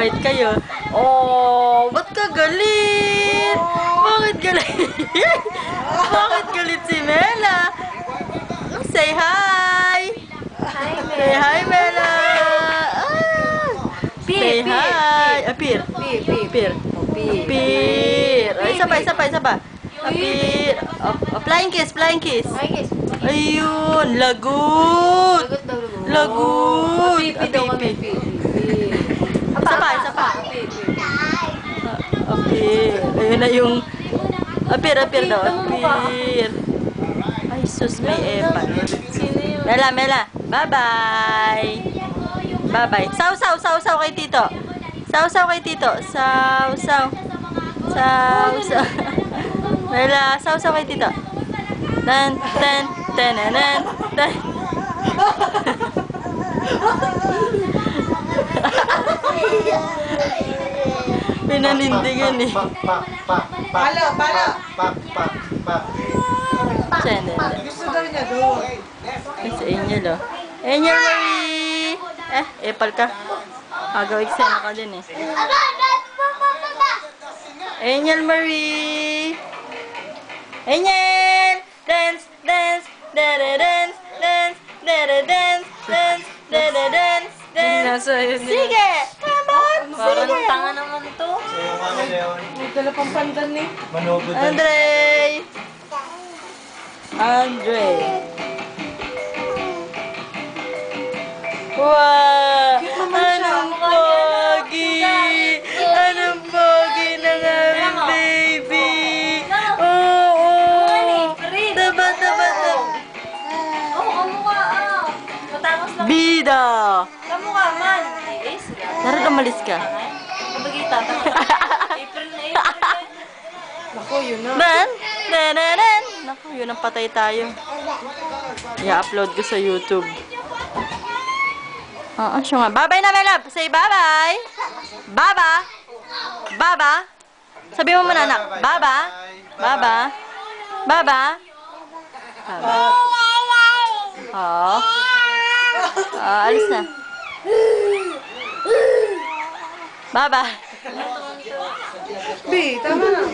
Wait kayo. Oh, ba't ka galit? Bakit galit? Bakit galit si Mela? Say hi! Say hi, Mela! Say hi! Apir! Apir! Apir! Isa pa! Apir! Flying kiss! Ayun! Lagot! Lagot! Apir! Isa pa! Apir! Ayun na yung... Apir daw! Apir! Ay, sus, may epan. Mela! Bye-bye! Bye-bye! Saw kay Tito! Saw kay Tito! Saw! Mela, saw kay Tito! Tan! Pinanindigan eh. Palo! Channel. Gusto daw niya doon. Sa Angel oh. Angel Marie! Epal ka. Agaw eksena ka din eh. Angel Marie! Angel! Dance! Sige! Come on! Parang tanga naman to. May dala pang pandan eh. Andre! Wow! Anong pogi! Anong pogi ng aming baby! Oo! Taba! Oo, kamukha ah. Matangos lang. Bida! Kamukha man. Tara, umalis ka. Kabagita. April na. Naku, yun na. Naku, yun ang patay tayo. I-upload ko sa YouTube. Oo, siya nga. Bye-bye na, my love. Say bye-bye. Baba. Sabi mo muna, anak. Baba. Oo. Alis na. Baba. B, tama na.